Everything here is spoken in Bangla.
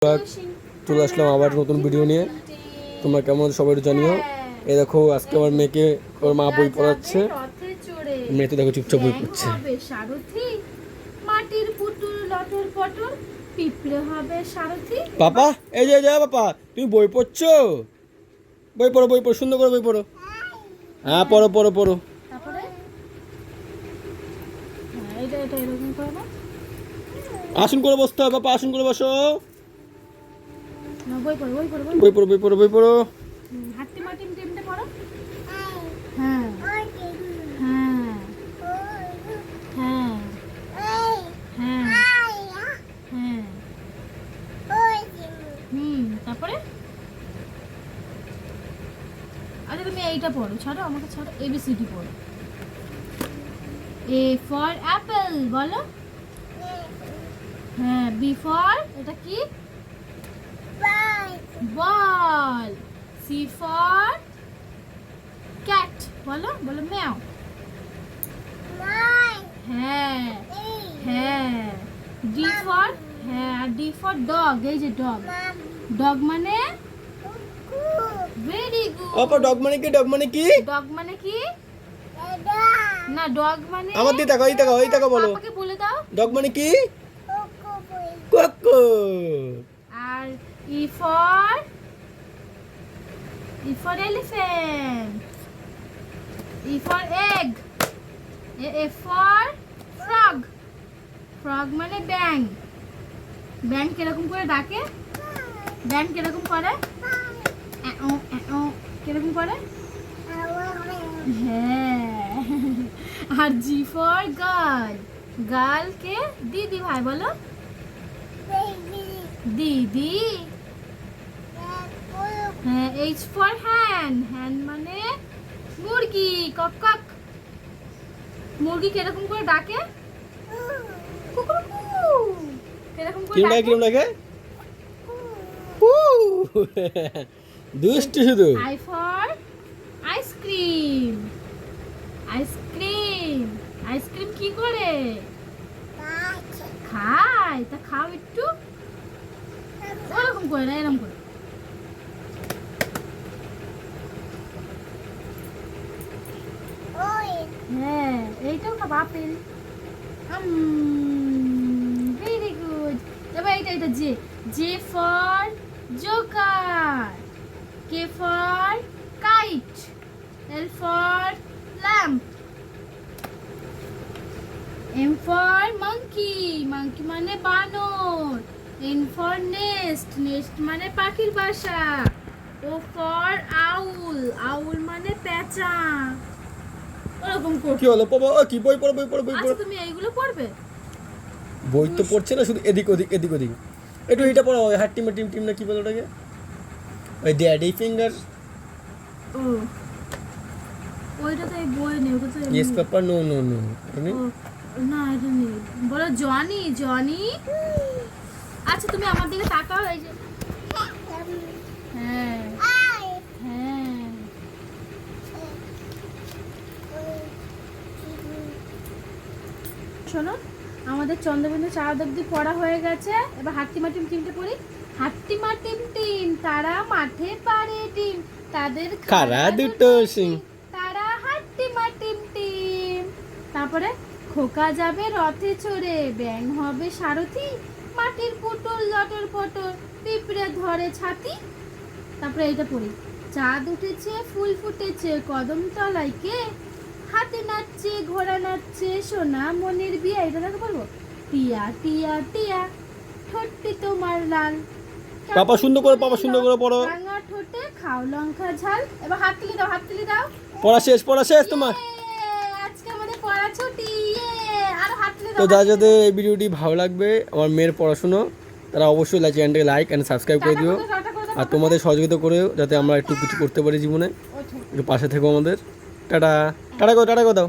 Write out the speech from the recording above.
চলে আসলাম আবার নতুন ভিডিও নিয়ে। তোমরা কেমন সবাই জানিও। এই দেখো আজকে আমার মেয়েকে ওর মা বই পড়াচ্ছে। মেয়ে তো দেখো চুপচাপ বই পড়ছে। মাটির পুতুল লটর পটর পিঁপড়ে হবে সারথি। পাপা এই যে যা পাপা তুমি বই পড়ছো? বই পড়ো বই পড়ো, সুন্দর করে বই পড়ো। হ্যাঁ পড়ো পড়ো পড়ো। তারপরে এটা এটা এরকম করে না, আসন করে বসতে হবে পাপা, আসন করে বসো। না বই পড়ো বই পড়ো বই পড়ো বই পড়ো বই পড়ো। হাট্টি মাটিম টিমটা পড়ো। হ্যাঁ হ্যাঁ হ্যাঁ হ্যাঁ হ্যাঁ তারপরে আচ্ছা তুমি এইটা পড়ো, ছাড়ো আমাকে ছাড়ো, এবিসিডি পড়ো। এ ফর অ্যাপল বলো। হ্যাঁ বি ফর এটা কি? বল। সি ফর ক্যাট বলো, বলো ম্যাও। হ্যাঁ হ্যাঁ ডি ফর, হ্যাঁ ডি ফর ডগ, এই যে ডগ। ডগ মানে ভেরি গুড। পাপা ডগ মানে কি? ডগ মানে কি? ডগ মানে কি? না ডগ মানে আমার দিকে তাকাও, এই তাকাও, এই তাকাও বলো। পাপাকে বলে দাও। ডগ মানে কি? কোকো। আর E for, E for elephant, E for egg, F for frog. Frog মানে ব্যাং। ব্যাং কিরকম করে ডাকে? ব্যাং কিরকম করে? কিরকম করে? হ্যাঁ। আর জি ফর গার্ল, গার্লকে দিদি ভাই বলো। দিদি। হ্যাঁ এইচ ফর হ্যান, হ্যান মানে মুরগি, কক কক। মুরগি কিরকম করে ডাকে? কুকুরকু। কিরকম করে কিরম ডাকে? ডাকে? কিরম ডাকে? দুষ্টু শুধু। I for ice cream, ice cream. Ice cream কি করে খায়? তা খাও একটু, ওরকম করে না, এরকম করে। হ্যাঁ এইটাও খাবো, আপেল। Very good. এবার এইটা এটা J, J for joker, K for kite, L for lamp, M for monkey, monkey মানে বানর, এন ফর নেস্ট, নেস্ট মানে পাখির বাসা, ও ফর আউল, আউল মানে পেঁচা। ওরকম কি করতে। হলো পাপা? কি বই পড়ো বই পড়ো বই আচ্ছা পড়ো। তুমি এইগুলো পড়বে? বই তো পড়ছে না, শুধু এদিক ওদিক এদিক ওদিক। একটু এটা পড়ো, ওই হাট টিম টিম না কি বলো ওটাকে? ওই ড্যাডি ফিঙ্গার। ও ওইটা তো এই বই নেই, ওটা তো yes papa no no no. ও, না এটা নেই। বলো জনি, জনি। আচ্ছা তুমি আমার দিকে তাকাও, এই যে হ্যাঁ হ্যাঁ। শোনো আমাদের চন্দ্রবিন্দু চার অব্দি পড়া হয়ে গেছে। এবার হাট্টিমা টিম টিমটা পড়ি। হাট্টিমা টিম টিম তারা মাঠে পারে ডিম, তাদের খাড়া দুটো সিং। তারা হাট্টিমা টিম টিম। তারপরে খোকা যাবে রথে চড়ে, ব্যাং হবে সারথি, মাটির পুতুল লটর পটর পিঁপড়ে ধরে ছাতি। তারপরে এইটা পড়ি। চাঁদ উঠেছে ফুল ফুটেছে কদম তলায় কে, হাতে নাচছে ঘোড়া নাচছে সোনা মনের বিয়ে। এটা দেখো বলবো। টিয়া টিয়া টিয়া ঠোঁটটি তোমার লাল, পাপা সুন্দর করে, পাপা সুন্দর করে পড়ো। রাঙা ঠোঁটে খাও লঙ্কা ঝাল। এবার হাত তুলি দাও, হাত তুলি দাও। পড়া শেষ, পড়া শেষ তোমার। আজকে আমাদের পড়া ছুটি। আর হাত তুলি তো দাও। যা যাদের এই ভিডিওটি ভালো লাগবে আমার মেয়ের পড়াশুনো, তারা অবশ্যই চ্যানেলটাকে লাইক অ্যান্ড সাবস্ক্রাইব করে দিও। আর তোমাদের সহযোগিতা করেও যাতে আমরা একটু কিছু করতে পারি জীবনে, একটু পাশে থেকো আমাদের। টাটা টাটা গো, টাটা গো দাও।